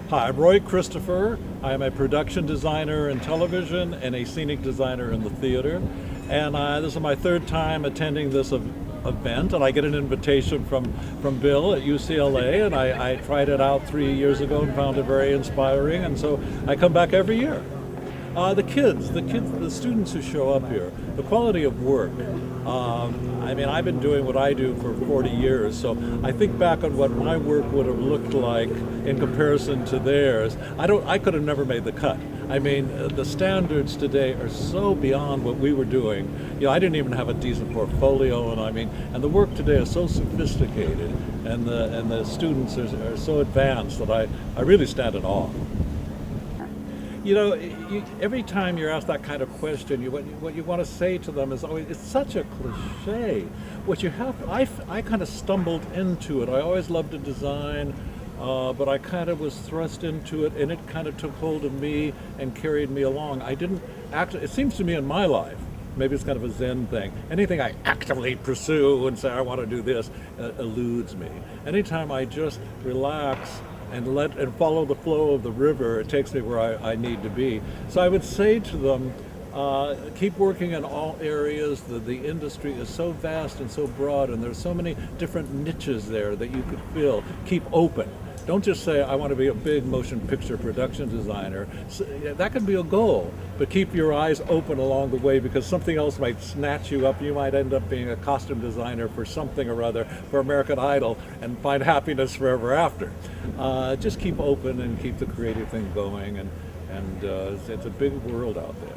Hi, I'm Roy Christopher. I am a production designer in television and a scenic designer in the theater. And this is my third time attending this event, and I get an invitation from Bill at UCLA, and I tried it out 3 years ago and found it very inspiring, and so I come back every year. The students who show up here, the quality of work. I've been doing what I do for 40 years, so I think back on what my work would have looked like in comparison to theirs. I could have never made the cut. The standards today are so beyond what we were doing. I didn't even have a decent portfolio, and the work today is so sophisticated, and the students are so advanced that I really stand in awe. Every time you're asked that kind of question, what you want to say to them is always, it's such a cliche. I kind of stumbled into it. I always loved to design, but I kind of was thrust into it, and it kind of took hold of me and carried me along. It seems to me in my life, maybe it's kind of a Zen thing, anything I actively pursue and say I want to do this eludes me. Anytime I just relax and follow the flow of the river, it takes me where I need to be. So I would say to them, keep working in all areas. The industry is so vast and so broad, and there's so many different niches there that you could fill. Keep open. Don't just say, I want to be a big motion picture production designer. So, that could be a goal, but keep your eyes open along the way, because something else might snatch you up. You might end up being a costume designer for something or other, for American Idol, and find happiness forever after. Just keep open and keep the creative thing going, and it's a big world out there.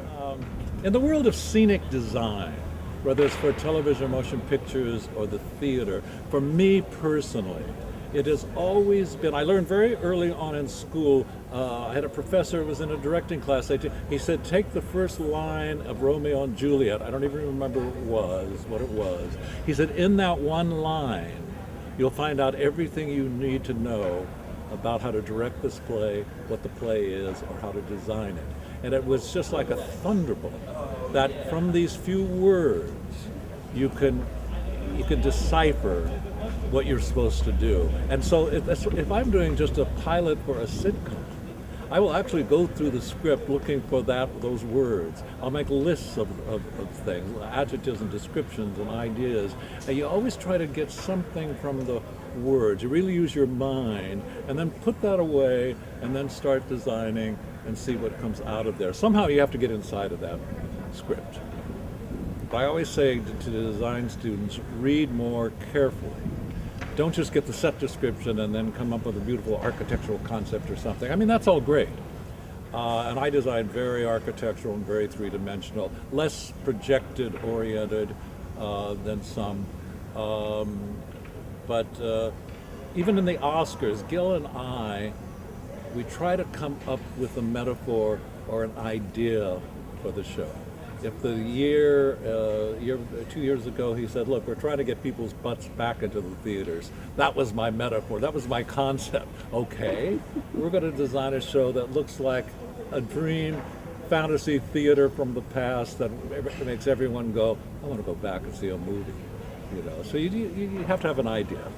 In the world of scenic design, whether it's for television, motion pictures, or the theater, for me personally, it has always been, I learned very early on in school, I had a professor who was in a directing class. He said, take the first line of Romeo and Juliet. I don't even remember what it was. He said, in that one line, you'll find out everything you need to know about how to direct this play, what the play is, or how to design it. And it was just like a thunderbolt, that from these few words, you can decipher what you're supposed to do. And so if I'm doing just a pilot for a sitcom, I will actually go through the script looking for those words. I'll make lists of things, adjectives and descriptions and ideas. And you always try to get something from the words. You really use your mind, and then put that away, and then start designing and see what comes out of there. Somehow you have to get inside of that script. I always say to design students, read more carefully. Don't just get the set description and then come up with a beautiful architectural concept or something. That's all great. And I design very architectural and very three-dimensional, less projected-oriented than some. But even in the Oscars, Gil and I, we try to come up with a metaphor or an idea for the show. If the 2 years ago, he said, look, we're trying to get people's butts back into the theaters. That was my metaphor, that was my concept. Okay, we're going to design a show that looks like a dream fantasy theater from the past that makes everyone go, I want to go back and see a movie. So you have to have an idea.